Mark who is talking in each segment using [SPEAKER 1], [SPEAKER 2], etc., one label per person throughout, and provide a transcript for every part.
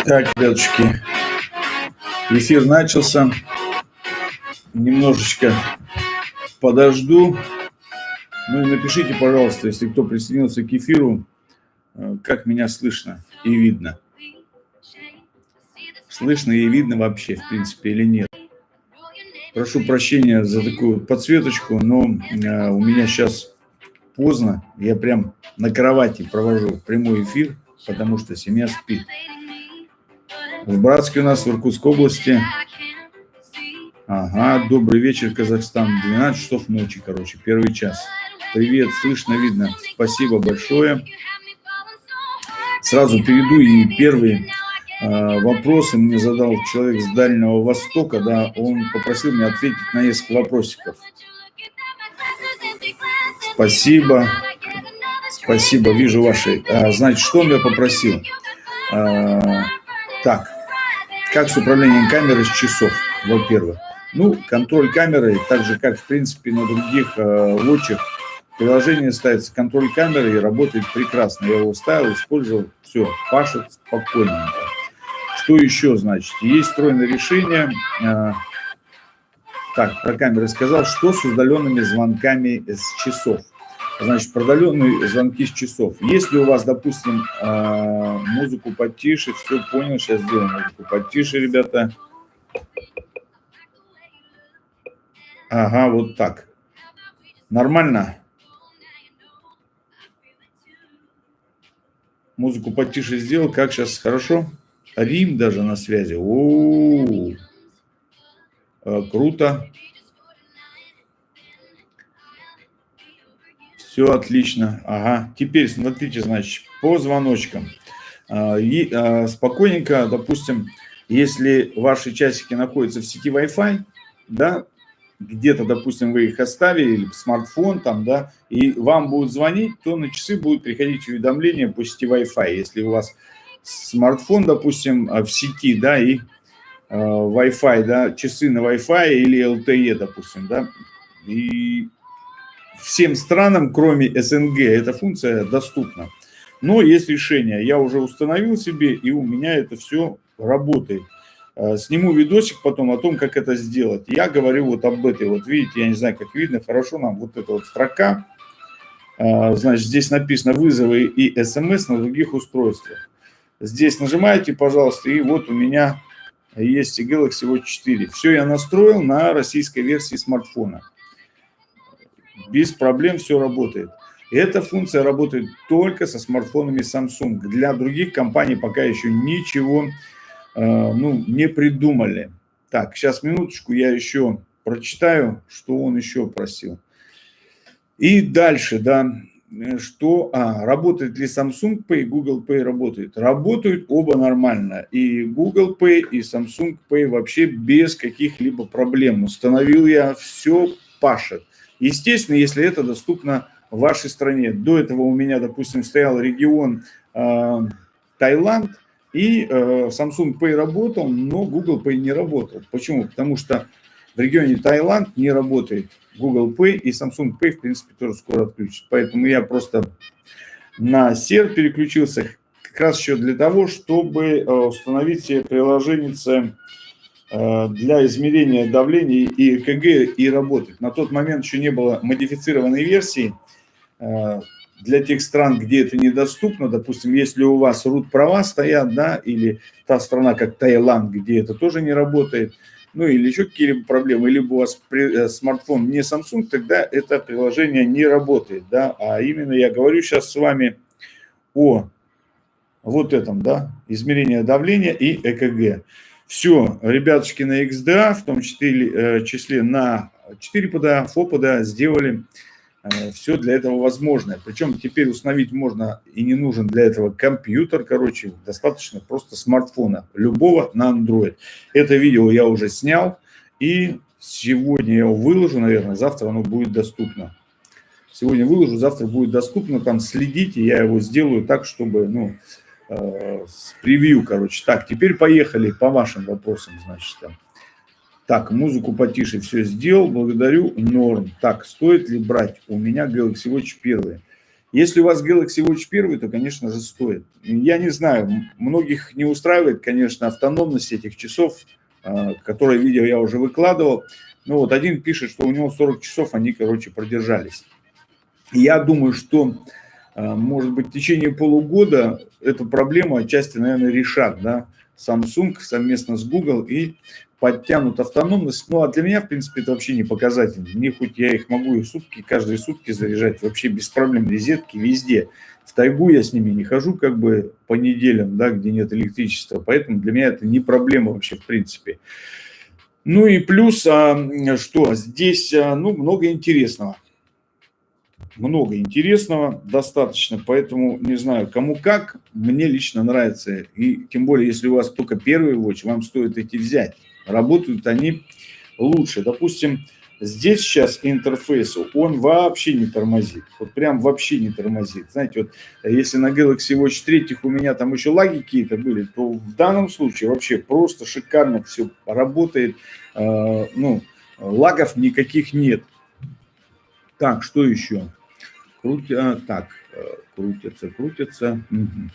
[SPEAKER 1] Так, ребятушки, эфир начался. Немножечко подожду. Ну и напишите, пожалуйста, если кто присоединился к эфиру, как меня слышно и видно. Слышно и видно вообще, в принципе, или нет. Прошу прощения за такую подсветочку, но у меня сейчас поздно. Я прям на кровати провожу прямой эфир, потому что семья спит. В Братске у нас, в Иркутской области. Ага, добрый вечер, Казахстан. 12 часов ночи, короче, первый час. Привет, слышно, видно. Спасибо большое. Сразу перейду, и первый вопрос мне задал человек с Дальнего Востока, да, он попросил меня ответить на несколько вопросиков. Спасибо, спасибо, вижу ваши. Значит, что он меня попросил? Так, как с управлением камеры с часов, во-первых. Ну, контроль камеры, так же, как, в принципе, на других лотчах, приложение ставится контроль камеры и работает прекрасно. Я его ставил, использовал, все, пашет спокойненько. Что еще, значит? Есть встроенное решение. Так, про камеры сказал. Что с удаленными звонками с часов? Значит, продаленные звонки с часов. Если у вас, допустим, музыку потише, все понял, сейчас сделаем музыку потише, ребята. Ага, вот так. Нормально? Музыку потише сделал. Как сейчас? Хорошо? Рим даже на связи. О-о-о. Круто. Все отлично. Ага. Теперь смотрите, значит, по звоночкам. Спокойненько, допустим, если ваши часики находятся в сети Wi-Fi, да, где-то, допустим, вы их оставили, или смартфон там, да, и вам будут звонить, то на часы будут приходить уведомления по сети Wi-Fi. Если у вас смартфон, допустим, в сети, да, и Wi-Fi, да, часы на Wi-Fi или LTE, допустим, да, и всем странам, кроме СНГ, эта функция доступна. Но есть решение. Я уже установил себе, и у меня это все работает. Сниму видосик потом о том, как это сделать. Я говорю вот об этой. Вот видите, я не знаю, как видно, хорошо нам вот эта вот строка. Значит, здесь написано вызовы и СМС на других устройствах. Здесь нажимаете, пожалуйста, и вот у меня есть Galaxy Watch 4. Все я настроил на российской версии смартфона. Без проблем все работает. Эта функция работает только со смартфонами Samsung. Для других компаний пока еще ничего не придумали. Так, сейчас минуточку, я еще прочитаю, что он еще просил. И дальше, да, что, работает ли Samsung Pay, Google Pay работает? Работают оба нормально. И Google Pay, и Samsung Pay вообще без каких-либо проблем. Установил я, все пашет. Естественно, если это доступно в вашей стране. До этого у меня, допустим, стоял регион Таиланд, и Samsung Pay работал, но Google Pay не работал. Почему? Потому что в регионе Таиланд не работает Google Pay, и Samsung Pay, в принципе, тоже скоро отключат. Поэтому я просто на SER переключился как раз еще для того, чтобы установить себе приложение для измерения давления и ЭКГ и работать. На тот момент еще не было модифицированной версии для тех стран, где это недоступно. Допустим, если у вас root-права стоят, да, или та страна, как Таиланд, где это тоже не работает, ну или еще какие-либо проблемы, либо у вас смартфон не Samsung, тогда это приложение не работает, да, а именно я говорю сейчас с вами о вот этом, да, измерение давления и ЭКГ. Все, ребятушки на XDA, в том числе на 4PDA, FOPDA сделали все для этого возможное. Причем теперь установить можно и не нужен для этого компьютер, короче, достаточно просто смартфона, любого на Android. Это видео я уже снял, и сегодня я его выложу, наверное, завтра оно будет доступно. Сегодня выложу, завтра будет доступно, там следите, я его сделаю так, чтобы, с превью, короче. Так, теперь поехали по вашим вопросам, значит, там. Так, музыку потише все сделал, благодарю, норм. Так, стоит ли брать? У меня Galaxy Watch 1. Если у вас Galaxy Watch 1, то, конечно же, стоит. Я не знаю, многих не устраивает, конечно, автономность этих часов, которые видео я уже выкладывал. Ну вот один пишет, что у него 40 часов, они, короче, продержались. Я думаю, что, может быть, в течение полугода эту проблему отчасти, наверное, решат, да, Samsung совместно с Google и подтянут автономность. Ну, а для меня, в принципе, это вообще не показатель. Мне хоть я их могу и каждые сутки заряжать вообще без проблем, розетки везде. В тайгу я с ними не хожу как бы по неделям, да, где нет электричества, поэтому для меня это не проблема вообще в принципе. Ну и плюс, что здесь, ну, много интересного. Много интересного достаточно, поэтому не знаю, кому как, мне лично нравится. И тем более, если у вас только первый Watch, вам стоит эти взять. Работают они лучше. Допустим, здесь сейчас интерфейс, он вообще не тормозит. Вот прям вообще не тормозит. Знаете, вот если на Galaxy Watch 3 у меня там еще лаги какие-то были, то в данном случае вообще просто шикарно все работает. Ну, лагов никаких нет. Так, что еще? Так, крутятся. Угу.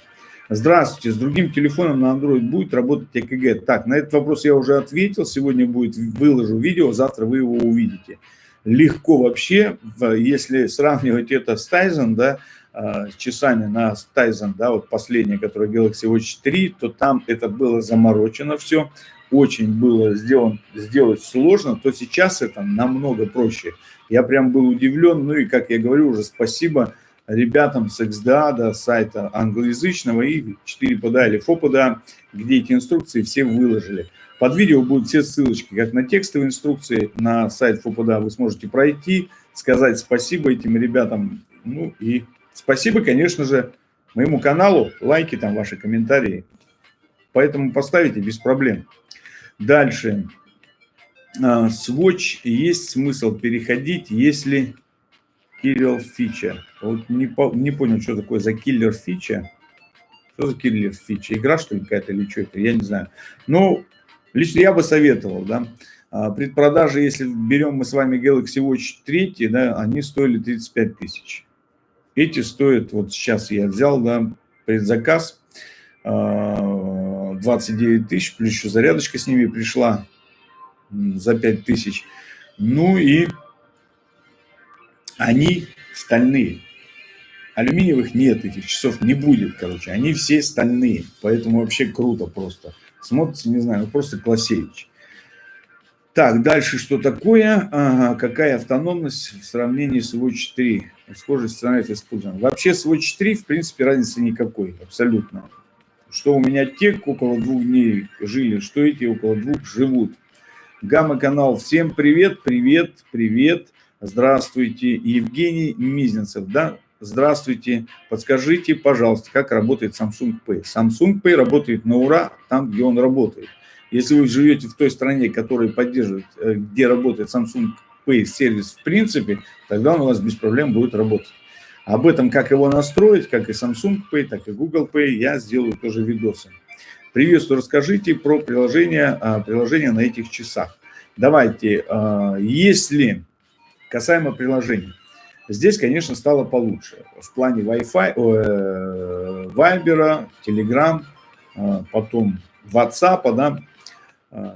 [SPEAKER 1] Здравствуйте, с другим телефоном на Android будет работать ЭКГ? Так, на этот вопрос я уже ответил. Сегодня выложу видео, завтра вы его увидите. Легко вообще, если сравнивать это с Tizen, да, с часами на Tizen, да, вот последняя, которая Galaxy Watch 3, то там это было заморочено все. Очень было сделать сложно, то сейчас это намного проще. Я прям был удивлен, ну и, как я говорю, уже спасибо ребятам с XDA, да, сайта англоязычного и 4PDA или FOPDA, где эти инструкции все выложили. Под видео будут все ссылочки, как на текстовые инструкции, на сайт FOPDA вы сможете пройти, сказать спасибо этим ребятам, ну и спасибо, конечно же, моему каналу, лайки там, ваши комментарии, поэтому поставите без проблем. Дальше. С Watch есть смысл переходить, если killer feature. Вот не понял, что такое за killer feature. Что за killer feature? Игра, что ли, какая-то или что это? Я не знаю. Ну, лично я бы советовал, да. Предпродажи, если берем мы с вами Galaxy Watch 3, да, они стоили 35 тысяч. Эти стоят, вот сейчас я взял, да, предзаказ, 29 тысяч, плюс еще зарядочка с ними пришла за 5 тысяч. Ну и они стальные. Алюминиевых нет, этих часов не будет, короче. Они все стальные, поэтому вообще круто просто. Смотрится, не знаю, просто классевич. Так, дальше что такое? Ага, какая автономность в сравнении с Watch 3? Схожесть сценариев использования. Вообще с Watch 3, в принципе, разницы никакой, абсолютно. Что у меня те около 2 дней жили, что эти около 2 живут. Гамма-канал, всем привет. Здравствуйте, Евгений Мизинцев, да? Здравствуйте. Подскажите, пожалуйста, как работает Samsung Pay? Samsung Pay работает на ура там, где он работает. Если вы живете в той стране, которая поддерживает, где работает Samsung Pay сервис в принципе, тогда он у вас без проблем будет работать. Об этом, как его настроить, как и Samsung Pay, так и Google Pay, я сделаю тоже видосы. Приветствую, расскажите про приложение на этих часах. Давайте, если касаемо приложений, здесь, конечно, стало получше. В плане Wi-Fi, Viber, Telegram, потом WhatsApp, да,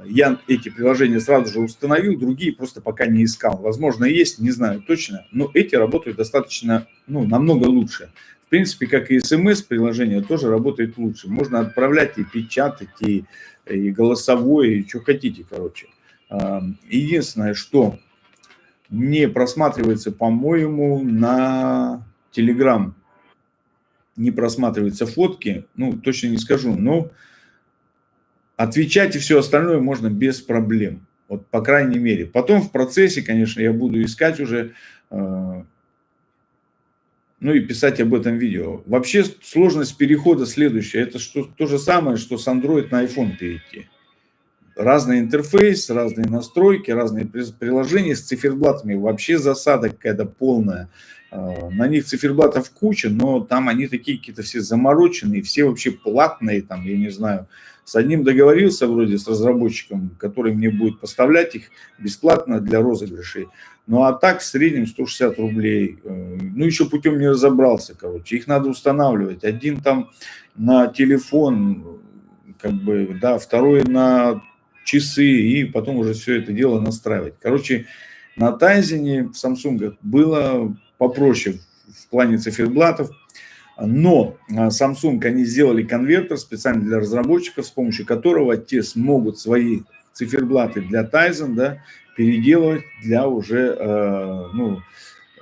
[SPEAKER 1] я эти приложения сразу же установил, другие просто пока не искал. Возможно, есть, не знаю точно, но эти работают достаточно, ну, намного лучше. В принципе, как и смс-приложение, тоже работает лучше. Можно отправлять и печатать, и голосовое, и что хотите, короче. Единственное, что не просматривается, по-моему, на Telegram. Не просматриваются фотки, ну, точно не скажу, но отвечать и все остальное можно без проблем. Вот, по крайней мере. Потом в процессе, конечно, я буду искать уже, ну и писать об этом видео. Вообще сложность перехода следующая. Это то же самое, что с Android на iPhone перейти. Разный интерфейс, разные настройки, разные приложения с циферблатами. Вообще засада какая-то полная. На них циферблатов куча, но там они такие какие-то все замороченные, все вообще платные, там, я не знаю. С одним договорился вроде с разработчиком, который мне будет поставлять их бесплатно для розыгрышей. Ну а так в среднем 160 рублей. Ну еще путем не разобрался, короче. Их надо устанавливать. Один там на телефон, как бы, да, второй на часы, и потом уже все это дело настраивать. Короче, на Тайзене в Samsung было попроще в плане циферблатов, но Samsung, они сделали конвертер специально для разработчиков, с помощью которого те смогут свои циферблаты для Tizen, да, переделывать для уже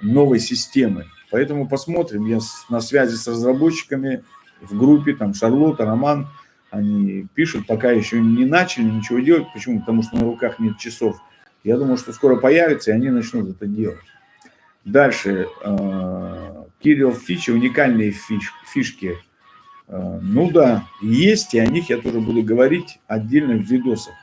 [SPEAKER 1] новой системы. Поэтому посмотрим. Я на связи с разработчиками в группе, там Шарлотта, Роман, они пишут, пока еще не начали ничего делать. Почему? Потому что на руках нет часов. Я думаю, что скоро появится, и они начнут это делать. Дальше. Кирилл фичи, уникальные фишки. Ну да, есть, и о них я тоже буду говорить отдельно в видосах.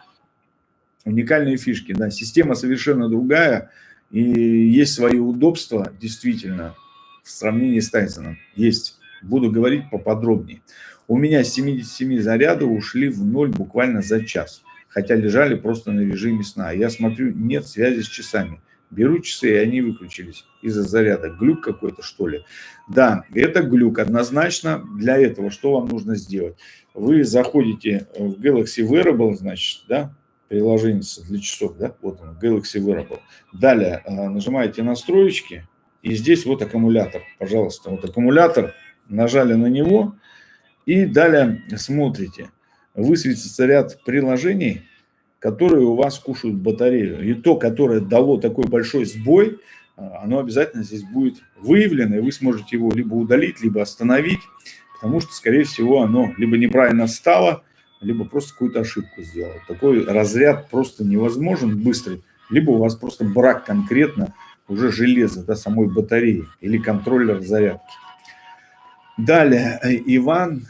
[SPEAKER 1] Уникальные фишки, да. Система совершенно другая, и есть свои удобства, действительно, в сравнении с Тайзеном. Есть. Буду говорить поподробнее. У меня с 77 зарядов ушли в ноль буквально за час, хотя лежали просто на режиме сна. Я смотрю, нет связи с часами. Беру часы, и они выключились из-за заряда. Глюк какой-то, что ли? Да, это глюк однозначно. Для этого что вам нужно сделать? Вы заходите в Galaxy Wearable, значит, да, приложение для часов, да, вот он, Galaxy Wearable. Далее нажимаете настроечки, и здесь вот аккумулятор, пожалуйста, вот аккумулятор, нажали на него, и далее смотрите, высветится ряд приложений, которые у вас кушают батарею. И то, которое дало такой большой сбой, оно обязательно здесь будет выявлено, и вы сможете его либо удалить, либо остановить, потому что, скорее всего, оно либо неправильно стало, либо просто какую-то ошибку сделало. Такой разряд просто невозможен быстрый, либо у вас просто брак конкретно уже железа, да, самой батареи или контроллер зарядки. Далее, Иван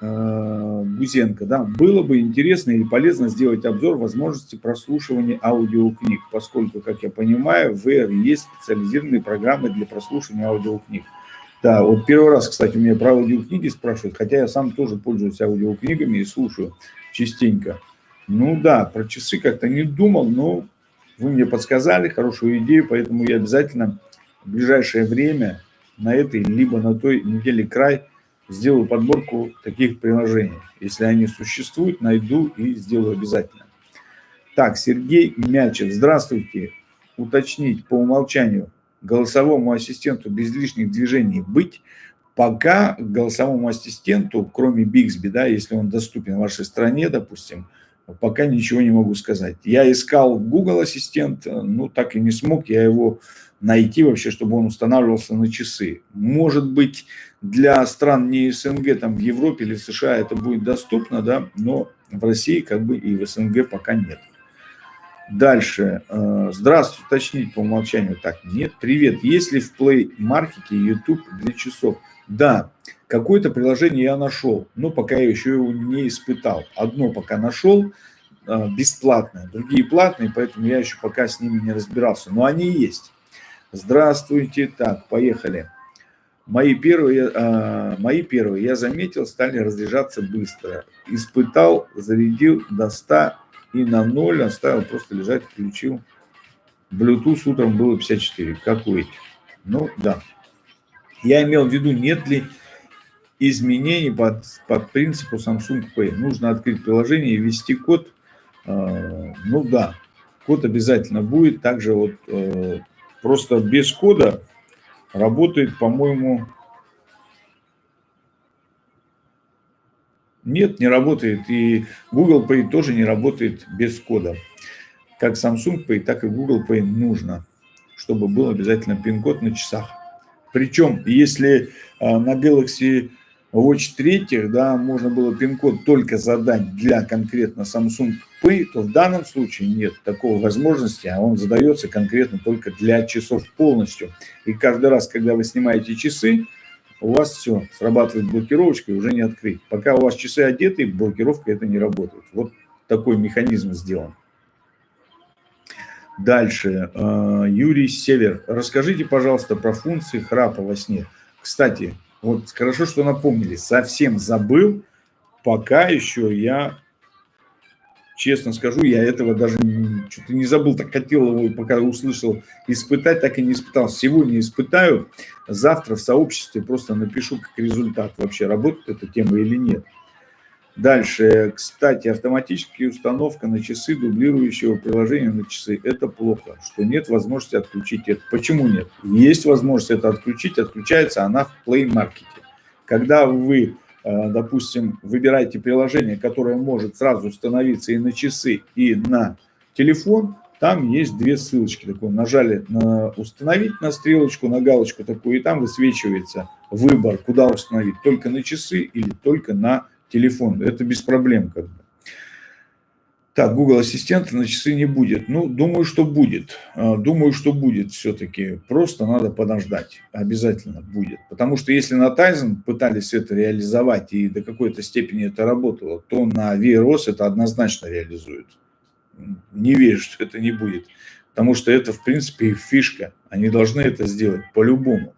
[SPEAKER 1] Гузенко, да, было бы интересно или полезно сделать обзор возможности прослушивания аудиокниг, поскольку, как я понимаю, в VR есть специализированные программы для прослушивания аудиокниг. Да, вот первый раз, кстати, у меня про аудиокниги спрашивают, хотя я сам тоже пользуюсь аудиокнигами и слушаю частенько. Ну да, про часы как-то не думал, но вы мне подсказали хорошую идею, поэтому я обязательно в ближайшее время на этой либо на той неделе край сделаю подборку таких приложений. Если они существуют, найду и сделаю обязательно. Так, Сергей Мячев. Здравствуйте. Уточнить по умолчанию голосовому ассистенту без лишних движений быть. Пока голосовому ассистенту, кроме Bixby, да, если он доступен в вашей стране, допустим, пока ничего не могу сказать. Я искал Google ассистент, ну так и не смог я его найти вообще, чтобы он устанавливался на часы. Может быть, для стран не СНГ, там в Европе или в США это будет доступно, да, но в России как бы и в СНГ пока нет. Дальше. Здравствуйте, уточнить по умолчанию. Так, нет. Привет. Есть ли в Play Market YouTube для часов? Да, какое-то приложение я нашел, но пока я еще его не испытал. Одно пока нашел, бесплатное, другие платные, поэтому я еще пока с ними не разбирался. Но они есть. Здравствуйте. Так, поехали. Мои первые, я заметил, стали разряжаться быстро. Испытал, зарядил до 100 и на 0 оставил просто лежать, включил. Bluetooth утром было 54, как у этих. Ну, да. Я имел в виду, нет ли изменений под принципу Samsung Pay. Нужно открыть приложение и ввести код. Ну, да, код обязательно будет. Также вот просто без кода работает, по-моему... Нет, не работает. И Google Pay тоже не работает без кода. Как Samsung Pay, так и Google Pay нужно, чтобы был обязательно пин-код на часах. Причем, если на Galaxy Watch 3, да, можно было пин-код только задать для конкретно Samsung Pay, то в данном случае нет такой возможности, а он задается конкретно только для часов полностью. И каждый раз, когда вы снимаете часы, у вас все, срабатывает блокировочка и уже не открыть. Пока у вас часы одеты, блокировка это не работает. Вот такой механизм сделан. Дальше. Юрий Север. Расскажите, пожалуйста, про функции храпа во сне. Кстати, вот хорошо, что напомнили. Совсем забыл. Пока еще я Честно скажу, я этого даже что-то не забыл, так хотел его, пока услышал, испытать, так и не испытал. Сегодня испытаю, завтра в сообществе просто напишу как результат, вообще работает эта тема или нет. Дальше, кстати, автоматическая установка на часы дублирующего приложения на часы. Это плохо, что нет возможности отключить это. Почему нет? Есть возможность это отключить, отключается она в Play Market. Когда вы, допустим, выбираете приложение, которое может сразу установиться и на часы, и на телефон, там есть две ссылочки. Такой, нажали на установить, на стрелочку, на галочку такую, и там высвечивается выбор, куда установить, только на часы или только на телефон. Это без проблем как бы. Так, Google Ассистента на часы не будет. Ну, думаю, что будет. Думаю, что будет все-таки. Просто надо подождать. Обязательно будет. Потому что если на Tizen пытались это реализовать и до какой-то степени это работало, то на VROS это однозначно реализуют. Не верю, что это не будет. Потому что это, в принципе, их фишка. Они должны это сделать по-любому.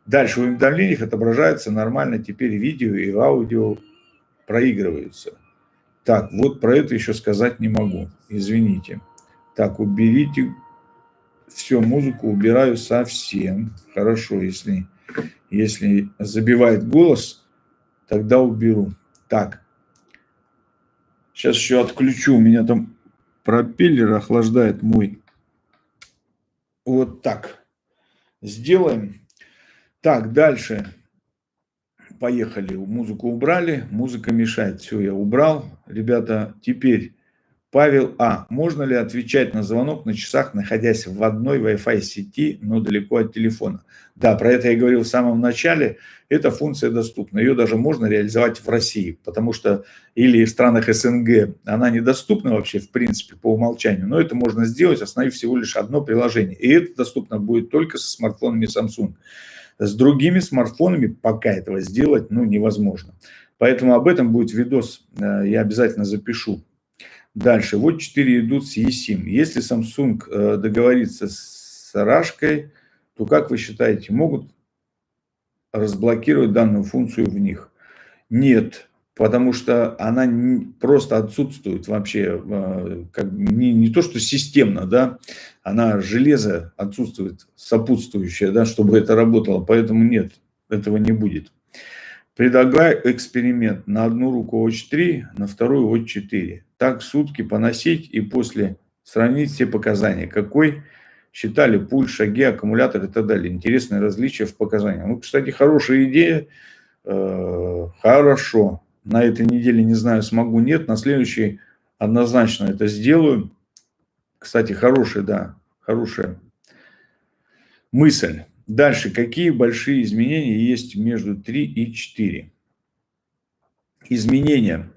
[SPEAKER 1] Дальше в уведомлениях отображается нормально теперь видео и аудио проигрываются. Так, вот про это еще сказать не могу. Извините. Так, уберите. Все, музыку убираю совсем. Хорошо, если забивает голос, тогда уберу. Так. Сейчас еще отключу. У меня там пропеллер охлаждает мой. Вот так. Сделаем. Так, дальше. Поехали. Музыку убрали. Музыка мешает. Все, я убрал. Ребята, теперь Павел А. Можно ли отвечать на звонок на часах, находясь в одной Wi-Fi сети, но далеко от телефона? Да, про это я говорил в самом начале. Эта функция доступна. Ее даже можно реализовать в России, потому что или в странах СНГ она недоступна вообще, в принципе, по умолчанию. Но это можно сделать, остановив всего лишь одно приложение. И это доступно будет только со смартфонами Samsung. С другими смартфонами пока этого сделать невозможно. Поэтому об этом будет видос, я обязательно запишу. Дальше. Вот 4 идут с eSIM. Если Samsung договорится с Рашкой, то, как вы считаете, могут разблокировать данную функцию в них? Нет, потому что она просто отсутствует вообще, как не то что системно, да, она железо отсутствует, сопутствующее, да, чтобы это работало, поэтому нет, этого не будет. Предлагаю эксперимент: на одну руку Watch 3, на вторую Watch 4. Так сутки поносить и после сравнить все показания. Какой считали пульс, шаги, аккумулятор и так далее. Интересные различия в показаниях. Ну, кстати, хорошая идея. Хорошо. На этой неделе не знаю, смогу, нет. На следующей однозначно это сделаю. Кстати, хорошая мысль. Дальше. Какие большие изменения есть между 3 и 4? Изменения.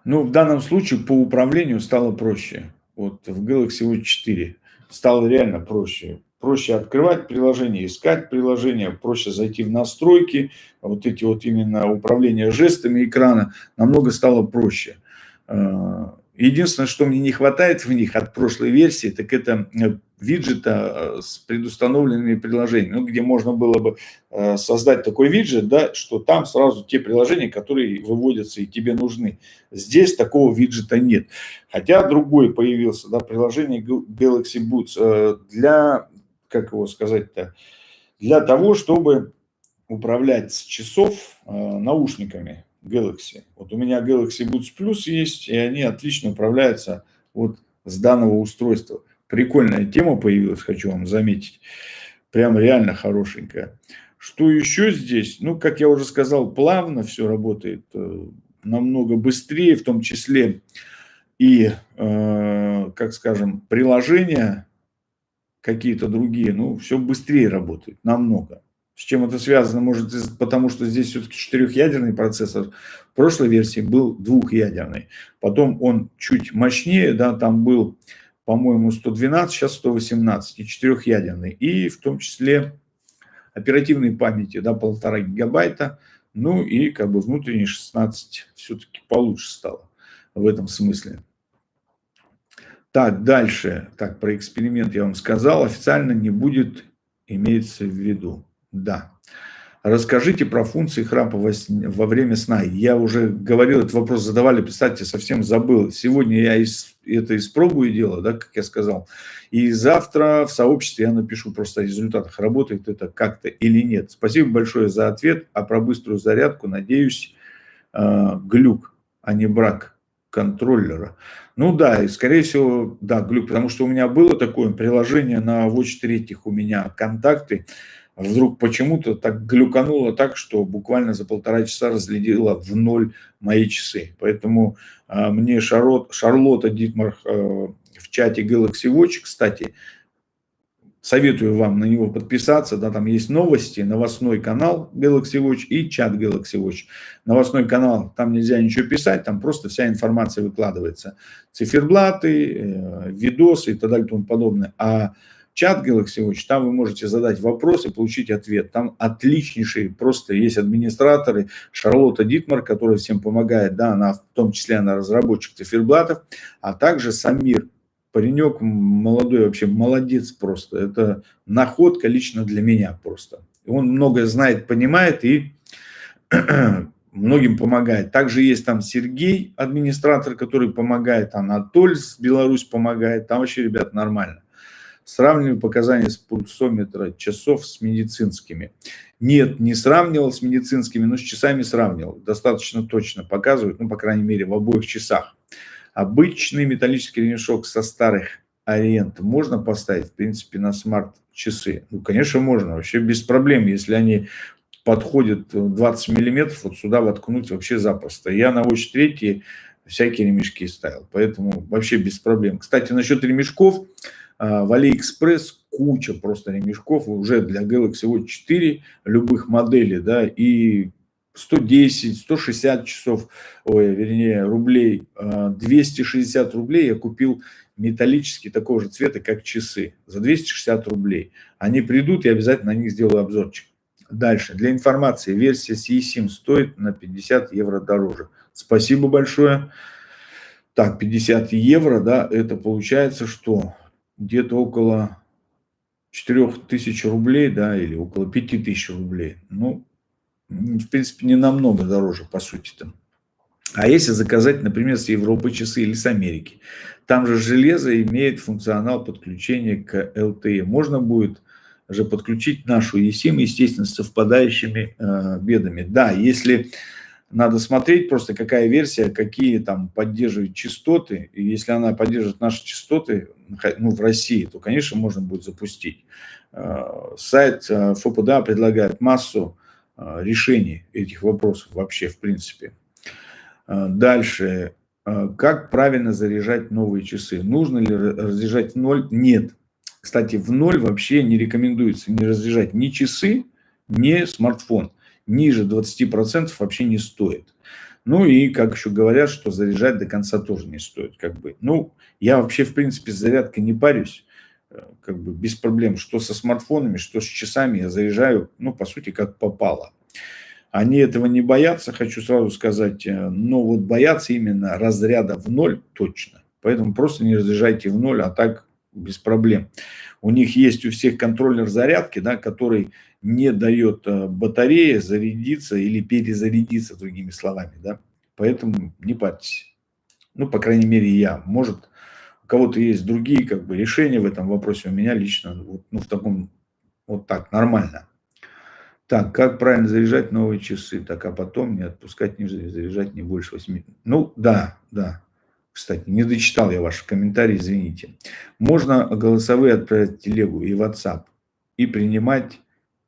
[SPEAKER 1] Ну, в данном случае по управлению стало проще. Вот в Galaxy Watch 4 стало реально проще. Проще открывать приложение, искать приложение, проще зайти в настройки. Вот эти вот именно управление жестами экрана намного стало проще. Единственное, что мне не хватает в них от прошлой версии, так это виджета с предустановленными приложениями, где можно было бы создать такой виджет, да, что там сразу те приложения, которые выводятся и тебе нужны. Здесь такого виджета нет. Хотя другой появился, да, приложение Galaxy Buds для, как его сказать-то, для того, чтобы управлять с часов наушниками Galaxy. Вот у меня Galaxy Buds Plus есть, и они отлично управляются вот с данного устройства. Прикольная тема появилась, хочу вам заметить. Прям реально хорошенькая. Что еще здесь? Ну, как я уже сказал, плавно все работает, намного быстрее, в том числе и, как скажем, приложения какие-то другие, все быстрее работают, намного. С чем это связано? Может, потому что здесь все-таки 4-ядерный процессор. В прошлой версии был 2-ядерный. Потом он чуть мощнее, да, там был, по-моему, 112, сейчас 118, и 4-ядерный. И в том числе оперативной памяти, да, 1,5 гигабайта. Ну и как бы внутренний 16 все-таки получше стало в этом смысле. Так, дальше. Так, про эксперимент я вам сказал. Официально не будет, имеется в виду. Да. Расскажите про функции храпа во время сна. Я уже говорил, этот вопрос задавали, представьте, совсем забыл. Сегодня я это испробую дело, да, как я сказал. И завтра в сообществе я напишу просто о результатах, работает это как-то или нет. Спасибо большое за ответ. А про быструю зарядку, надеюсь, глюк, а не брак контроллера. Ну да, и скорее всего, да, глюк, потому что у меня было такое приложение на Watch 3, у меня контакты, вдруг почему-то так глюкануло так, что буквально за 1,5 часа разглядела в ноль мои часы. Поэтому мне Шарлотта Дитмар в чате Galaxy Watch, кстати, советую вам на него подписаться, да, там есть новости, новостной канал Galaxy Watch и чат Galaxy Watch. Новостной канал, там нельзя ничего писать, там просто вся информация выкладывается. Циферблаты, видосы и так далее и тому подобное. А чат Galaxy Watch, там вы можете задать вопрос и получить ответ. Там отличнейшие, просто есть администраторы, Шарлотта Дитмар, которая всем помогает, да, она, в том числе она разработчик циферблатов, а также Самир. Паренек молодой, вообще молодец просто. Это находка лично для меня просто. Он многое знает, понимает и многим помогает. Также есть там Сергей, администратор, который помогает. Анатолий с Беларусь помогает. Там вообще, ребят, нормально. Сравниваю показания с пульсометра часов с медицинскими. Нет, не сравнивал с медицинскими, но с часами сравнивал. Достаточно точно показывают, ну, по крайней мере, в обоих часах. Обычный металлический ремешок со старых Ориент можно поставить, в принципе, на смарт-часы? Ну, конечно, можно, вообще без проблем, если они подходят 20 миллиметров, вот сюда воткнуть вообще запросто. Я на Watch 3 всякие ремешки ставил, поэтому вообще без проблем. Кстати, насчет ремешков, в Алиэкспресс куча просто ремешков уже для Galaxy Watch 4 любых моделей, да, и 110, 160 часов, вернее, рублей, 260 рублей я купил металлические такого же цвета, как часы, за 260 рублей. Они придут, я обязательно на них сделаю обзорчик. Дальше. Для информации, версия с eSIM стоит на 50 евро дороже. Спасибо большое. Так, 50 евро, да, это получается, что где-то около 4000 рублей, да, или около 5000 рублей. Ну, в принципе, не намного дороже, по сути-то. А если заказать, например, с Европы часы или с Америки, там же железо имеет функционал подключения к LTE. Можно будет же подключить нашу eSIM, естественно, с совпадающими бедами. Да, если надо смотреть просто, какая версия, какие там поддерживают частоты. И если она поддерживает наши частоты, ну, в России, то, конечно, можно будет запустить. Сайт ФОПДА предлагает массу решений этих вопросов вообще, в принципе. Дальше. Как правильно заряжать новые часы? Нужно ли разряжать в ноль? Нет. Кстати, в ноль вообще не рекомендуется не разряжать ни часы, ни смартфон. Ниже 20% вообще не стоит. Ну и, как еще говорят, что заряжать до конца тоже не стоит. Как бы. Ну, я вообще, в принципе, с зарядкой не парюсь. Как бы без проблем. Что со смартфонами, что с часами я заряжаю, ну, по сути, как попало. Они этого не боятся, хочу сразу сказать, но вот боятся именно разряда в ноль точно. Поэтому просто не разряжайте в ноль, а так без проблем. У них есть у всех контроллер зарядки, да, который не дает батарее зарядиться или перезарядиться, другими словами. Да. Поэтому не парьтесь. Ну, по крайней мере, я. Может, у кого-то есть другие как бы, решения в этом вопросе. У меня лично вот, ну, в таком вот так нормально. Так, как правильно заряжать новые часы? Так, а потом не отпускать, не заряжать не больше 8. Ну, да, да. Кстати, не дочитал я ваши комментарии, извините. Можно голосовые отправить в телегу и WhatsApp и принимать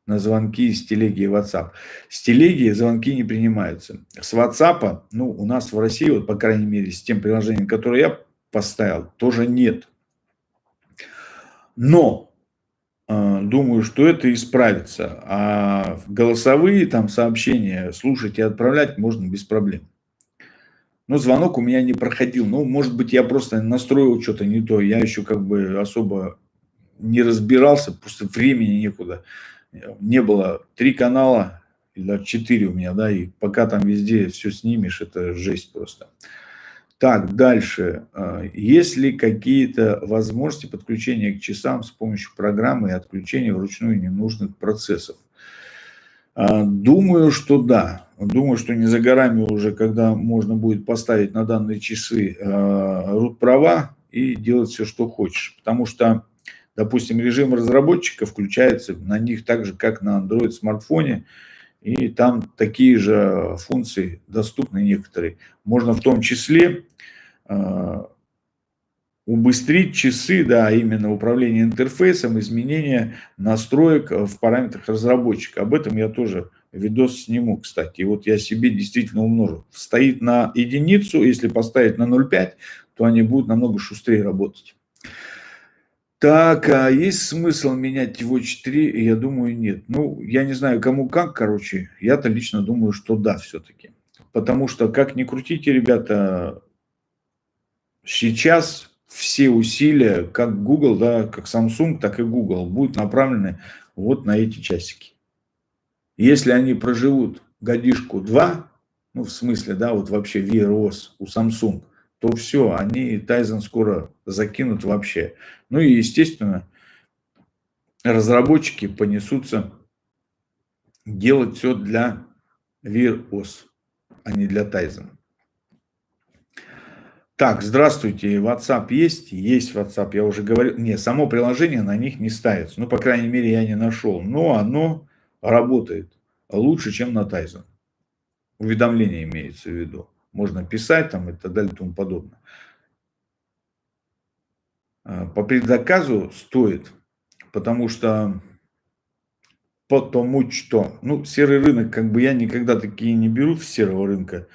[SPEAKER 1] на звонки из телеги и WhatsApp. С телеги звонки не принимаются. С WhatsApp, ну, у нас в России, вот, по крайней мере, с тем приложением, которое я поставил, тоже нет. Но думаю, что это исправится. А голосовые там сообщения слушать и отправлять можно без проблем. Но звонок у меня не проходил. Ну, может быть, я просто настроил что-то не то. Я еще как бы особо не разбирался, просто времени некуда. Не было 3 канала, или даже 4 у меня, да, и пока там везде все снимешь, это жесть просто. Так, дальше. Есть ли какие-то возможности подключения к часам с помощью программы и отключения вручную ненужных процессов? Думаю, что да. Думаю, что не за горами уже, когда можно будет поставить на данные часы root-права и делать все, что хочешь. Потому что, допустим, режим разработчика включается на них так же, как на Android-смартфоне, и там такие же функции доступны некоторые. Можно в том числе убыстрить часы, да, именно управление интерфейсом, изменение настроек в параметрах разработчика. Об этом я тоже видос сниму, кстати. И вот я себе действительно умножу. Стоит на единицу, если поставить на 0,5, то они будут намного шустрее работать. Так, а есть смысл менять Watch 3? Я думаю, нет. Ну, я не знаю, кому как, короче. Я-то лично думаю, что да, все-таки. Потому что, как ни крутите, ребята, сейчас все усилия, как Google, да, как Samsung, так и Google, будут направлены вот на эти часики. Если они проживут годишку 2, ну, в смысле, да, вот вообще Wear OS у Samsung, то все, они Tizen скоро закинут вообще. Ну и, естественно, разработчики понесутся делать все для Wear OS, а не для Tizen. Так, здравствуйте, WhatsApp есть? Есть WhatsApp, я уже говорил. Не, само приложение на них не ставится. Ну, по крайней мере, я не нашел. Но оно работает лучше, чем на Tizen. Уведомления имеется в виду. Можно писать там и так далее и тому подобное. По предзаказу стоит, потому что ну, серый рынок, как бы я никогда такие не беру с серого рынка.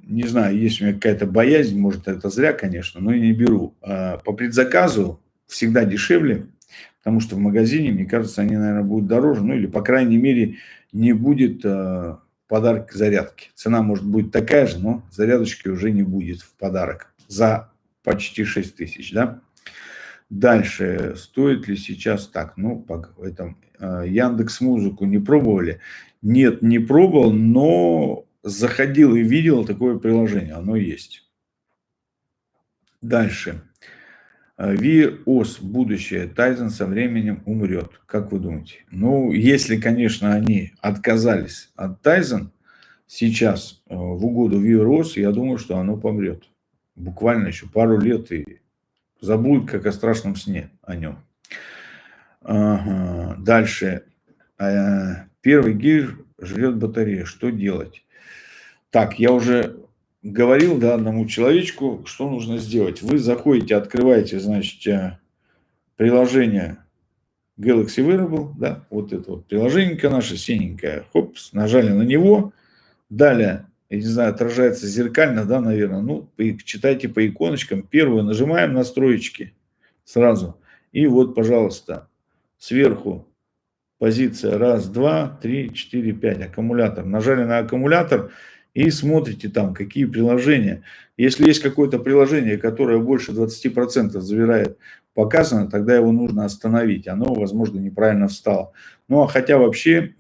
[SPEAKER 1] Не знаю, есть у меня какая-то боязнь, может, это зря, конечно, но я не беру. По предзаказу всегда дешевле, потому что в магазине, мне кажется, они, наверное, будут дороже, ну или, по крайней мере, не будет подарок зарядки. Цена может быть такая же, но зарядочки уже не будет в подарок за почти 6 тысяч, да? Дальше, стоит ли сейчас так? Ну, по этом Яндекс.Музыку не пробовали? Нет, не пробовал, но заходил и видел такое приложение, оно есть. Дальше. Wear OS будущее, Tizen со временем умрет. Как вы думаете? Ну, если, конечно, они отказались от Tizen сейчас в угоду Wear OS, я думаю, что оно помрет. Буквально еще пару лет и забудут, как о страшном сне о нем. Ага. Дальше. Первый гир жрет батарею. Что делать? Так, я уже говорил, да, одному человечку, что нужно сделать. Вы заходите, открываете, значит, приложение Galaxy Wearable, да, вот это вот приложение наше синенькое, хоп, нажали на него, далее, я не знаю, отражается зеркально, да, наверное, ну, читайте по иконочкам, первую нажимаем настроечки сразу, и вот, пожалуйста, сверху позиция 1, 2, 3, 4, 5, аккумулятор. Нажали на аккумулятор и смотрите там, какие приложения. Если есть какое-то приложение, которое больше 20% забирает показано, тогда его нужно остановить. Оно, возможно, неправильно встало. Ну, а хотя вообще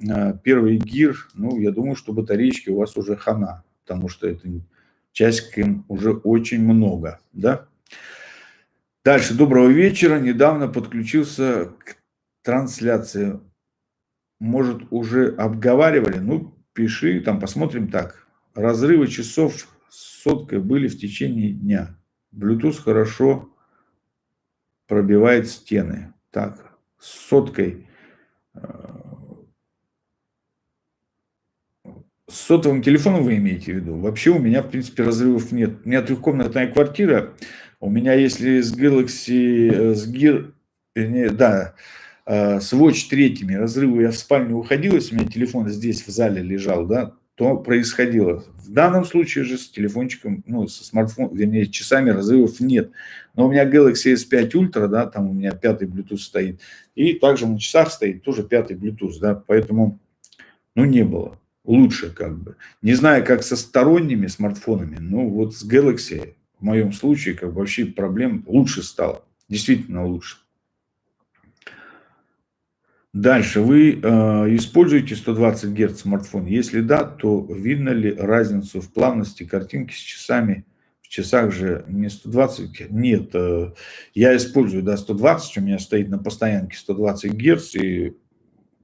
[SPEAKER 1] первый гир, ну, я думаю, что батареечки у вас уже хана, потому что это часик им уже очень много, да? Дальше, доброго вечера. Недавно подключился к трансляции. Может, уже обговаривали? Ну, пиши, там посмотрим так. Разрывы часов с соткой были в течение дня. Bluetooth хорошо пробивает стены. Так, с соткой. С сотовым телефоном вы имеете в виду? Вообще у меня, в принципе, разрывов нет. У меня трехкомнатная квартира. У меня, если с Galaxy, с Gear, да, с Watch 3 разрывы, я в спальню уходил, если у меня телефон здесь в зале лежал, да, то происходило. В данном случае же с телефончиком, ну, со смартфоном, вернее, часами разрывов нет. Но у меня Galaxy S5 Ultra, да, там у меня 5-й Bluetooth стоит, и также на часах стоит тоже 5-й Bluetooth, да, поэтому, ну, не было. Лучше как бы. Не знаю, как со сторонними смартфонами, но вот с Galaxy в моем случае как бы вообще проблем лучше стало. Действительно лучше. Дальше. Вы используете 120 Гц смартфон? Если да, то видно ли разницу в плавности картинки с часами? В часах же не 120? Нет. Я использую, да, 120. У меня стоит на постоянке 120 Гц. И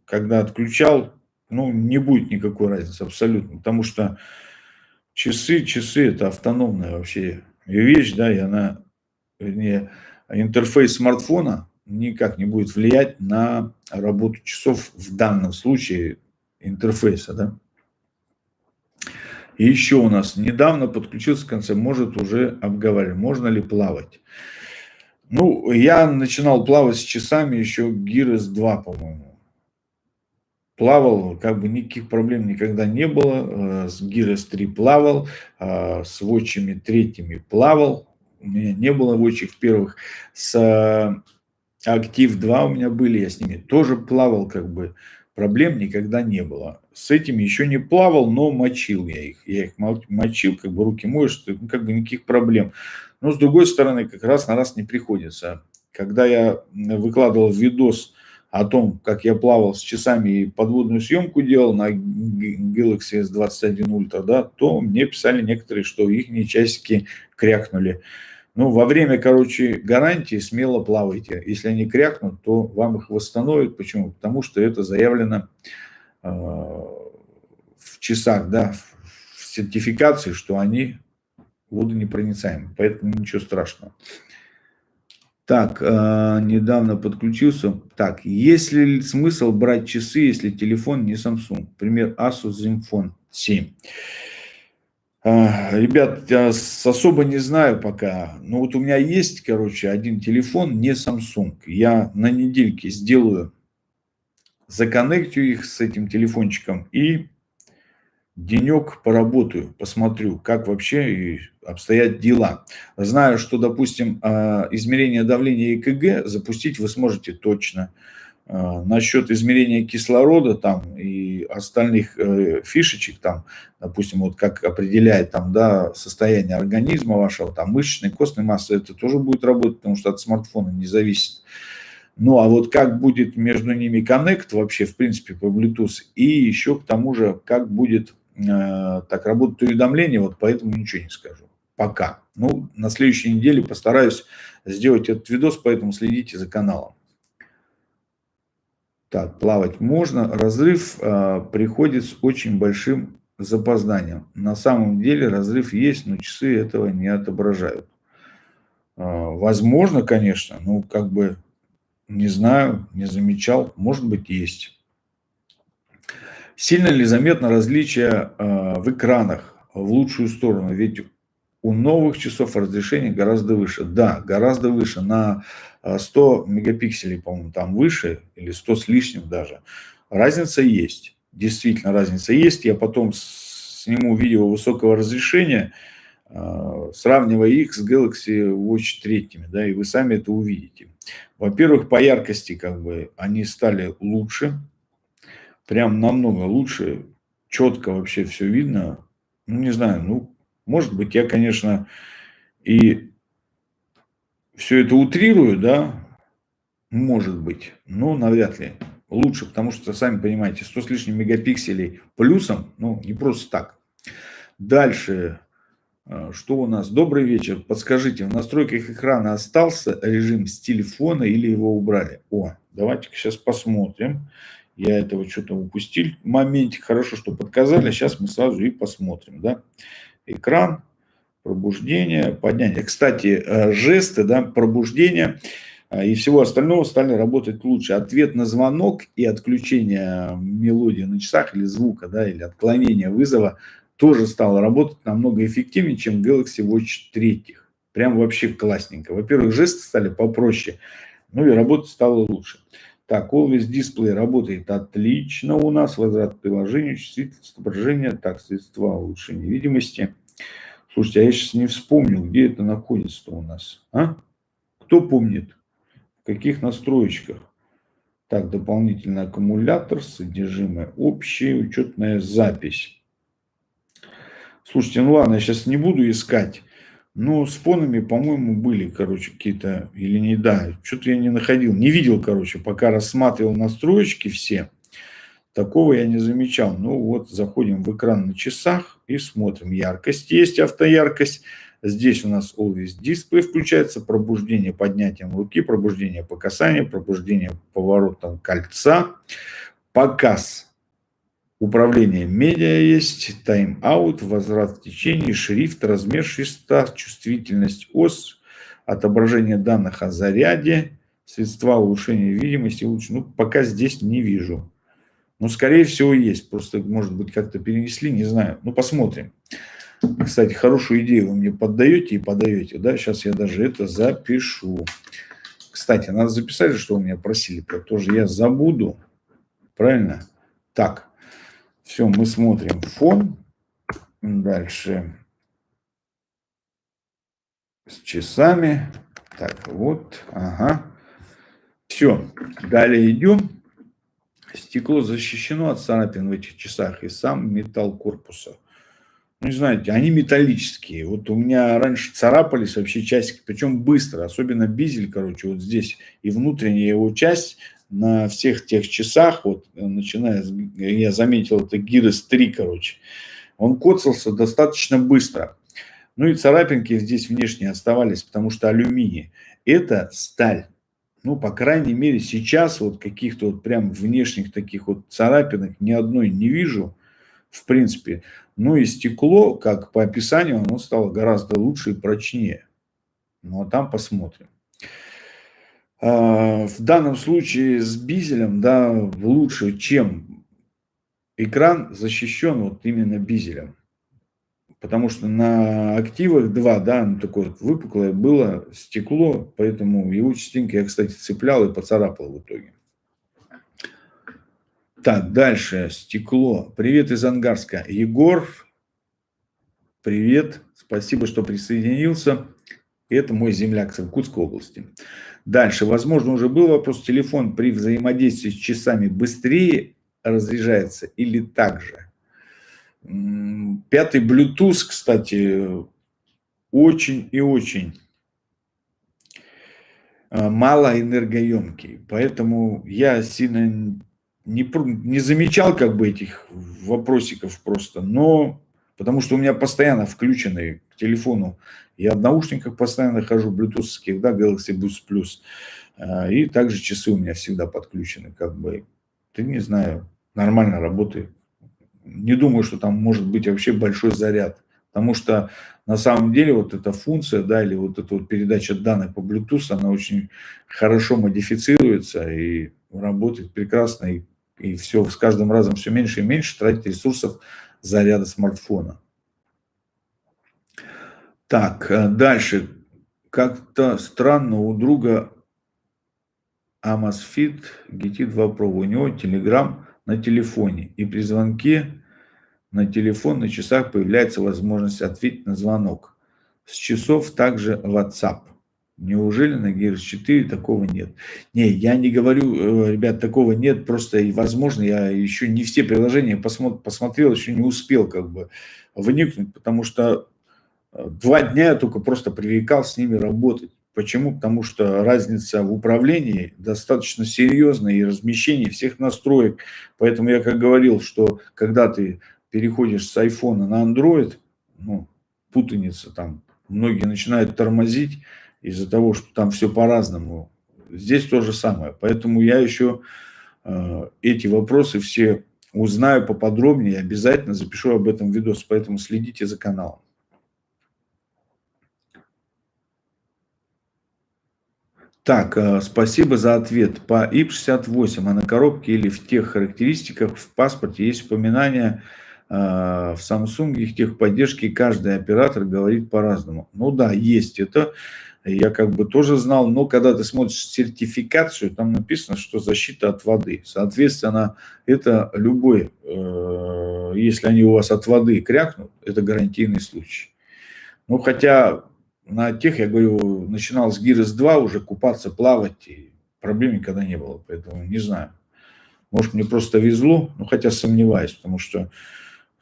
[SPEAKER 1] когда отключал, ну, не будет никакой разницы абсолютно, потому что часы это автономная вообще вещь, да, и она, вернее, интерфейс смартфона никак не будет влиять на работу часов в данном случае интерфейса, да. И еще у нас недавно подключился концепт, может уже обговаривать, можно ли плавать. Ну, я начинал плавать с часами еще Гирес 2, по-моему. Плавал, как бы никаких проблем никогда не было. С Гирес 3 плавал, с вотчами третьими плавал. У меня не было вотчих первых. С Актив 2 у меня были, я с ними тоже плавал, как бы проблем никогда не было. С этими еще не плавал, но мочил я их. Я их мочил, как бы руки моешь, ну, как бы никаких проблем. Но с другой стороны, как раз на раз не приходится. Когда я выкладывал видос о том, как я плавал с часами и подводную съемку делал на Galaxy S21 Ultra, да, то мне писали некоторые, что их часики крякнули. Ну, во время, короче, гарантии смело плавайте. Если они крякнут, то вам их восстановят. Почему? Потому что это заявлено в часах, да, в сертификации, что они водонепроницаемы. Поэтому ничего страшного. Так, недавно подключился. Так, есть ли смысл брать часы, если телефон не Samsung? Например, Asus Zenfone 7. Ребят, я особо не знаю пока. Но вот у меня есть, короче, один телефон, не Samsung. Я на недельке сделаю, законнектю их с этим телефончиком и денек поработаю, посмотрю, как вообще и обстоят дела. Знаю, что, допустим, измерение давления ЭКГ запустить вы сможете точно. Насчет измерения кислорода там и остальных фишечек, там, допустим, вот как определяет там, да, состояние организма вашего, там, мышечной, костной массы, это тоже будет работать, потому что от смартфона не зависит. Ну, а вот как будет между ними коннект вообще, в принципе, по Bluetooth, и еще к тому же, как будет так работать уведомление, вот поэтому ничего не скажу. Пока. Ну, на следующей неделе постараюсь сделать этот видос, поэтому следите за каналом. Так, плавать можно. Разрыв приходит с очень большим запозданием. На самом деле разрыв есть, но часы этого не отображают. Возможно, конечно, ну, как бы, не знаю, не замечал. Может быть, есть. Сильно ли заметно различие в экранах в лучшую сторону? Ведь у новых часов разрешение гораздо выше. Да, гораздо выше. На 100 мегапикселей, по-моему, там выше, или 100 с лишним даже. Разница есть. Действительно, разница есть. Я потом сниму видео высокого разрешения, сравнивая их с Galaxy Watch 3, да, и вы сами это увидите. Во-первых, по яркости, как бы, они стали лучше. Прям намного лучше. Четко вообще все видно. Ну, не знаю, ну, может быть, я, конечно, и все это утрирую, да, может быть, но навряд ли. Лучше, потому что, сами понимаете, 100 с лишним мегапикселей плюсом, ну, не просто так. Дальше, что у нас? Добрый вечер. Подскажите, в настройках экрана остался режим с телефона или его убрали? О, давайте-ка сейчас посмотрим. Я этого что-то упустил. В моменте хорошо, что подсказали. Сейчас мы сразу и посмотрим, да. Экран. Пробуждение, поднятие. Кстати, жесты, да, пробуждение и всего остального стали работать лучше. Ответ на звонок и отключение мелодии на часах или звука, да, или отклонение вызова тоже стало работать намного эффективнее, чем Galaxy Watch 3. Прям вообще классненько. Во-первых, жесты стали попроще, ну и работа стала лучше. Так, Always Display работает отлично у нас. Возврат к приложению, чувствительность отображения, так, средства улучшения видимости. Слушайте, а я сейчас не вспомнил, где это находится-то у нас. А? Кто помнит? В каких настроечках? Так, дополнительный аккумулятор, содержимое общее, учетная запись. Слушайте, ну ладно, я сейчас не буду искать. Но с фонами, по-моему, были, короче, какие-то, или не, да, что-то я не находил. Не видел, короче, пока рассматривал настроечки все. Такого я не замечал. Ну вот, заходим в экран на часах и смотрим. Яркость есть, автояркость. Здесь у нас Always Display включается. Пробуждение поднятием руки, пробуждение по касанию, пробуждение поворотом кольца. Показ Управление медиа есть, тайм-аут, возврат в течение, шрифт, размер шрифта, чувствительность ос, отображение данных о заряде, средства улучшения видимости. Ну, пока здесь не вижу. Но, скорее всего, есть. Просто, может быть, как-то перенесли, не знаю. Ну, посмотрим. Кстати, хорошую идею вы мне поддаете и подаете, да? Сейчас я даже это запишу. Кстати, надо записать, что вы меня просили. Тоже я забуду. Правильно? Так. Все, мы смотрим фон. Дальше. С часами. Так, вот. Ага. Все. Далее идем. Стекло защищено от царапин в этих часах и сам металл корпуса. Ну, не знаете, они металлические. Вот у меня раньше царапались вообще часики, причем быстро, особенно бизель, короче, вот здесь и внутренняя его часть на всех тех часах, вот, начиная, я заметил, это Гирос 3, короче, он коцался достаточно быстро. Ну и царапинки здесь внешне оставались, потому что алюминий. Это сталь. Ну, по крайней мере, сейчас вот каких-то вот прям внешних таких вот царапинок ни одной не вижу, в принципе. Ну и стекло, как по описанию, оно стало гораздо лучше и прочнее. Ну, а там посмотрим. В данном случае с бизелем, да, лучше, чем экран защищен вот именно бизелем. Потому что на активах 2, да, ну, такое вот выпуклое было стекло, поэтому его частенько я, кстати, цеплял и поцарапал в итоге. Так, дальше стекло. Привет из Ангарска. Егор, привет. Спасибо, что присоединился. Это мой земляк с Иркутской области. Дальше. Возможно, уже был вопрос. Телефон при взаимодействии с часами быстрее разряжается или так же? Пятый Bluetooth, кстати, очень и очень малоэнергоемкий. Поэтому я сильно не замечал как бы этих вопросиков просто. Но потому что у меня постоянно включенный к телефону. Я в наушниках постоянно хожу, блютусовских, да, Galaxy Boost Plus. И также часы у меня всегда подключены. Как бы, ты не знаю, нормально работает. Не думаю, что там может быть вообще большой заряд. Потому что на самом деле вот эта функция, да, или вот эта вот передача данных по Bluetooth, она очень хорошо модифицируется и работает прекрасно. И все с каждым разом все меньше и меньше тратить ресурсов заряда смартфона. Так, дальше. Как-то странно у друга Amazfit GT2 Pro. У него Telegram на телефоне. И при звонке на телефон на часах появляется возможность ответить на звонок. С часов также WhatsApp. Неужели на Gears 4 такого нет? Не, я не говорю, ребят, такого нет, просто и возможно, я еще не все приложения посмотрел, еще не успел как бы вникнуть, потому что 2 дня я только просто привыкал с ними работать. Почему? Потому что разница в управлении достаточно серьезная и размещение всех настроек. Поэтому я как говорил, что когда ты переходишь с iPhone на Android, ну, путаница там, многие начинают тормозить из-за того, что там все по-разному. Здесь то же самое. Поэтому я еще эти вопросы все узнаю поподробнее, обязательно запишу об этом видос. Поэтому следите за каналом. Так, спасибо за ответ. По ИП-68, а на коробке или в тех характеристиках в паспорте есть упоминание в Samsung их техподдержки, каждый оператор говорит по-разному. Ну да, есть это. Я как бы тоже знал, но когда ты смотришь сертификацию, там написано, что защита от воды. Соответственно, это любой, если они у вас от воды крякнут, это гарантийный случай. Ну, хотя на тех, я говорю, начинал с Гирос 2 уже купаться, плавать, и проблем никогда не было. Поэтому не знаю. Может, мне просто везло, но хотя сомневаюсь, потому что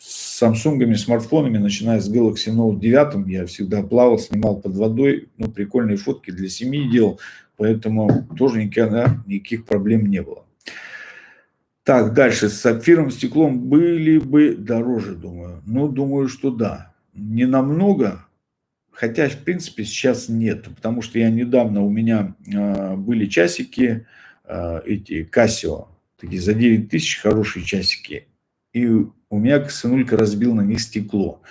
[SPEAKER 1] с Самсунгами, смартфонами, начиная с Galaxy Note 9, я всегда плавал, снимал под водой, ну, прикольные фотки для семьи делал, поэтому тоже никогда никаких проблем не было. Так, дальше. С сапфировым стеклом были бы дороже, думаю. Ну, думаю, что да. Не намного, хотя, в принципе, сейчас нет, потому что я недавно, у меня были часики, эти Casio, такие за 9 тысяч хорошие часики. и у меня сынулька разбил на них стекло.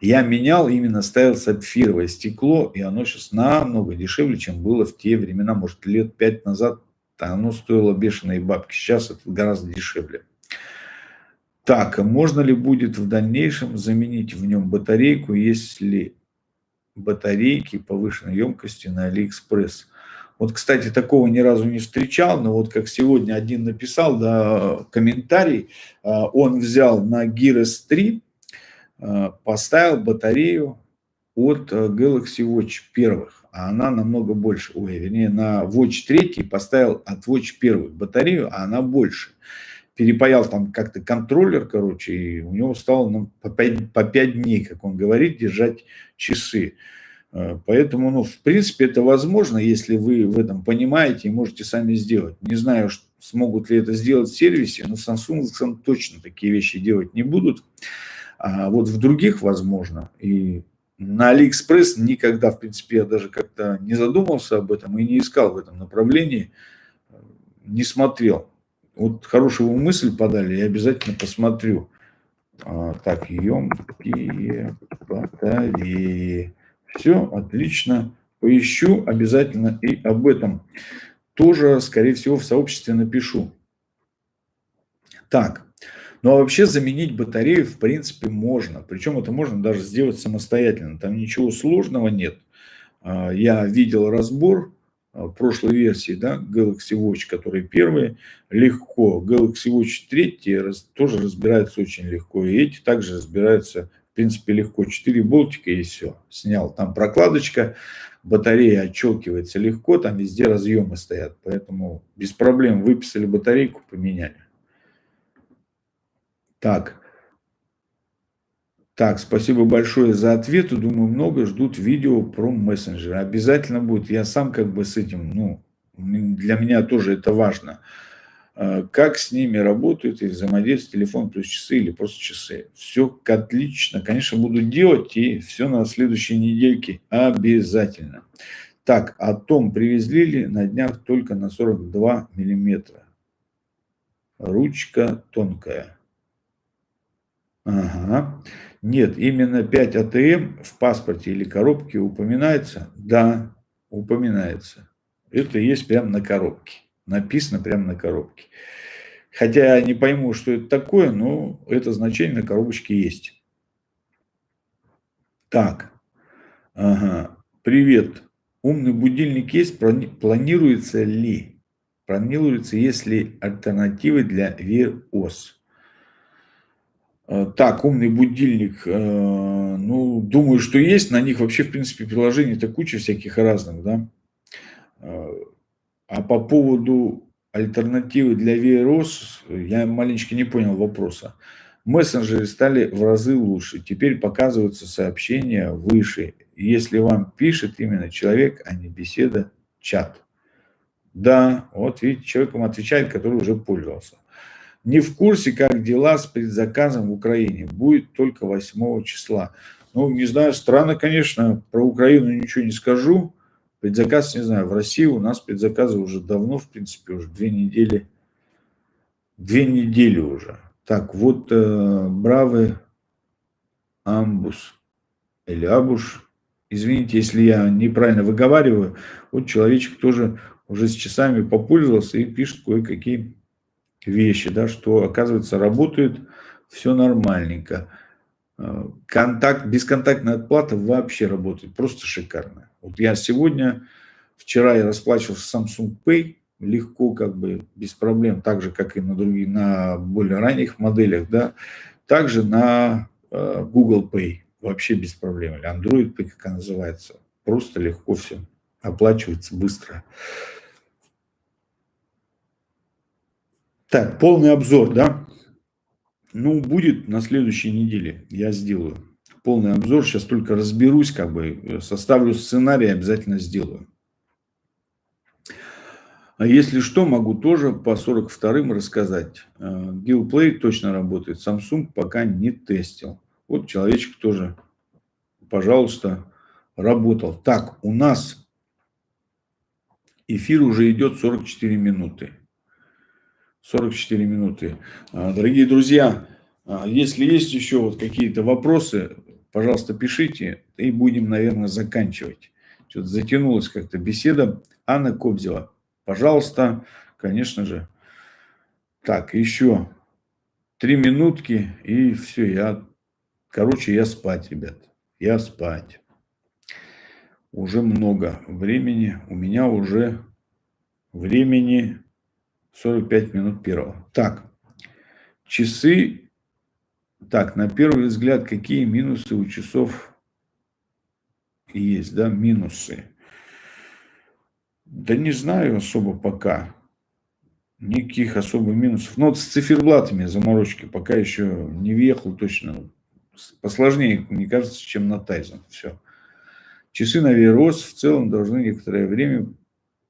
[SPEAKER 1] Я менял, именно ставил сапфировое стекло, и оно сейчас намного дешевле, чем было в те времена, может, лет 5 назад. Оно стоило бешеные бабки, сейчас это гораздо дешевле. Так, а можно ли будет в дальнейшем заменить в нем батарейку, если батарейки повышенной емкости на Алиэкспресс? Вот, кстати, такого ни разу не встречал, но вот как сегодня один написал, да, комментарий, он взял на Gear S3, поставил батарею от Galaxy Watch первых, а она намного больше, вернее, на Watch 3 поставил от Watch первых батарею, а она больше. Перепаял там как-то контроллер, короче, и у него стало по 5 дней, как он говорит, держать часы. Поэтому, ну, в принципе, это возможно, если вы в этом понимаете и можете сами сделать. Не знаю, смогут ли это сделать в сервисе, но Samsung точно такие вещи делать не будут. А вот в других возможно. И на Алиэкспресс никогда, в принципе, я даже как-то не задумался об этом и не искал в этом направлении, не смотрел. Вот хорошую мысль подали, я обязательно посмотрю. Так, емкие батареи. Все, отлично. Поищу обязательно и об этом тоже, скорее всего, в сообществе напишу. Так, ну а вообще заменить батарею, в принципе, можно. Причем это можно даже сделать самостоятельно. Там ничего сложного нет. Я видел разбор прошлой версии, да, Galaxy Watch, которые первые, легко. Galaxy Watch 3 тоже разбирается очень легко. И эти также разбираются, в принципе, легко. 4 болтика и все. Снял. Там прокладочка, батарея отщелкивается легко, там везде разъемы стоят. Поэтому без проблем выписали батарейку, поменяли. Так, спасибо большое за ответы. Думаю, много ждут видео про мессенджеры. Обязательно будет. Я сам как бы с этим, ну, для меня тоже это важно. Как с ними работают и взаимодействует телефон плюс часы или просто часы. Все отлично. Конечно, буду делать, и все на следующей недельке обязательно. Так, а Том привезли ли на днях только на 42 миллиметра? Ручка тонкая. Ага. Нет, именно 5 АТМ в паспорте или коробке упоминается? Да, упоминается. Это есть прямо на коробке. Написано прямо на коробке. Хотя я не пойму, что это такое, но это значение на коробочке есть. Так, ага. Привет. Умный будильник есть? Планируется ли? Планируется, есть ли альтернативы для Wear OS? Так, умный будильник, ну, думаю, что есть. На них вообще, в принципе, приложений-то куча всяких разных, да. А по поводу альтернативы для VROS, я маленечко не понял вопроса. Мессенджеры стали в разы лучше. Теперь показываются сообщения выше. Если вам пишет именно человек, а не беседа, чат. Да, вот видите, человеком отвечает, который уже пользовался. Не в курсе, как дела с предзаказом в Украине. Будет только 8 числа. Ну, не знаю, странно, конечно. Про Украину ничего не скажу. Предзаказ, не знаю, в России у нас предзаказы уже давно, в принципе, уже 2 недели. 2 недели уже. Так, вот Бравый Амбус или Абуш. Извините, если я неправильно выговариваю. Вот человечек тоже уже с часами попользовался и пишет кое-какие вещи, да, что, оказывается, работает все нормальненько. Бесконтактная отплата вообще работает просто шикарно. Вот я вчера я расплачивался Samsung Pay, легко, как бы, без проблем, так же, как и на более ранних моделях, да, также на Google Pay, вообще без проблем, или Android Pay, как она называется, просто легко все оплачивается быстро. Так, полный обзор, да? Ну, будет на следующей неделе, я сделаю полный обзор. Сейчас только разберусь, как бы, составлю сценарий, обязательно сделаю. А если что, могу тоже по 42-м рассказать. GillPlay точно работает, Samsung пока не тестил. Вот человечек тоже, пожалуйста, работал. Так, у нас эфир уже идет 44 минуты. 44 минуты. Дорогие друзья, Если есть еще вот какие-то вопросы, пожалуйста, пишите, и будем, наверное, заканчивать. Что-то затянулась как-то беседа. Анна Кобзева, пожалуйста, конечно же. Так, еще 3 минутки, и все, я спать, ребят. Я спать. Уже много времени. У меня уже времени 45 минут первого. Так, часы. Так, на первый взгляд, какие минусы у часов есть, да, минусы? Да не знаю особо пока. Никаких особо минусов. Но вот с циферблатами заморочки пока еще не въехал точно. Посложнее, мне кажется, чем на Тайзен. Все. Часы на Веерос в целом должны некоторое время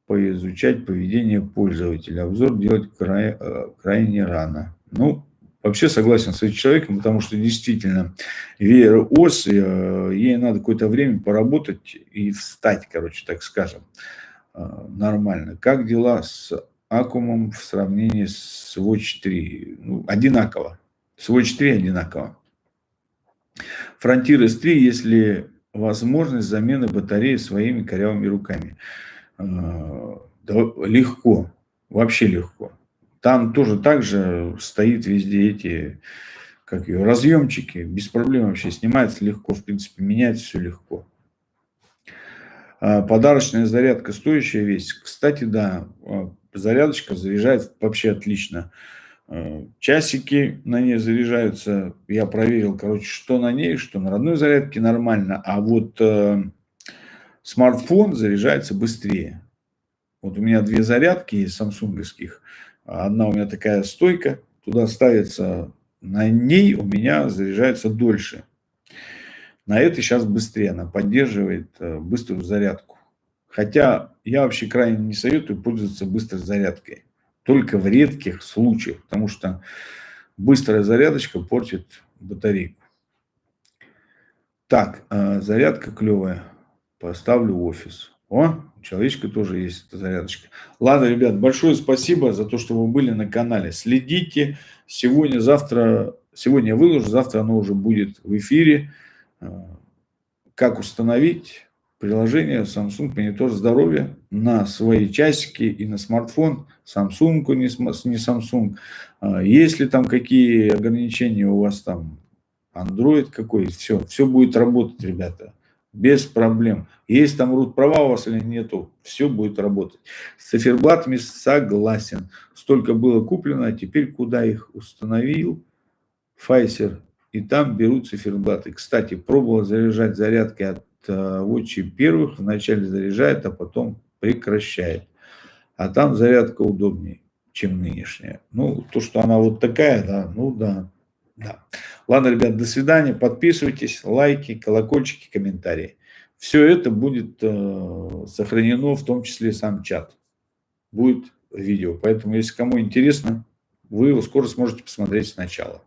[SPEAKER 1] поизучать поведение пользователя. Обзор делать крайне рано. Ну, вообще согласен с этим человеком, потому что действительно Wear OS, ей надо какое-то время поработать и встать, короче, так скажем, нормально. Как дела с Акумом в сравнении с Watch 3? Ну, одинаково. С Watch 3 одинаково. Frontier S3, если возможность замены батареи своими корявыми руками. Да, легко, вообще легко. Там тоже так же стоит везде эти, как ее, разъемчики, без проблем вообще снимается легко, в принципе, менять все легко. Подарочная зарядка стоящая вещь. Кстати, да, зарядочка заряжает вообще отлично. Часики на ней заряжаются. Я проверил, короче, что на ней, что на родной зарядке нормально. А вот смартфон заряжается быстрее. Вот у меня 2 зарядки есть самсунговских. Одна у меня такая стойка, туда ставится, на ней у меня заряжается дольше. На этой сейчас быстрее, она поддерживает быструю зарядку. Хотя я вообще крайне не советую пользоваться быстрой зарядкой. Только в редких случаях, потому что быстрая зарядочка портит батарейку. Так, зарядка клевая. Поставлю в офис. О, у человечка тоже есть эта зарядочка. Ладно, ребят, большое спасибо за то, что вы были на канале. Следите. Сегодня я выложу, завтра оно уже будет в эфире. Как установить приложение Samsung монитор здоровья на свои часики и на смартфон. Samsung, не Samsung. Есть ли там какие ограничения у вас там? Android какой? Все будет работать, ребята. Без проблем. Есть там root права у вас или нету, все будет работать. С циферблатами согласен. Столько было куплено, а теперь куда их установил? Pfizer. И там берут циферблаты. Кстати, пробовал заряжать зарядкой от Watch первых. Вначале заряжает, а потом прекращает. А там зарядка удобнее, чем нынешняя. Ну, то, что она вот такая, да, ну да. Да. Ладно, ребят, до свидания. Подписывайтесь, лайки, колокольчики, комментарии. Все это будет сохранено, в том числе сам чат. Будет видео. Поэтому, если кому интересно, вы его скоро сможете посмотреть сначала.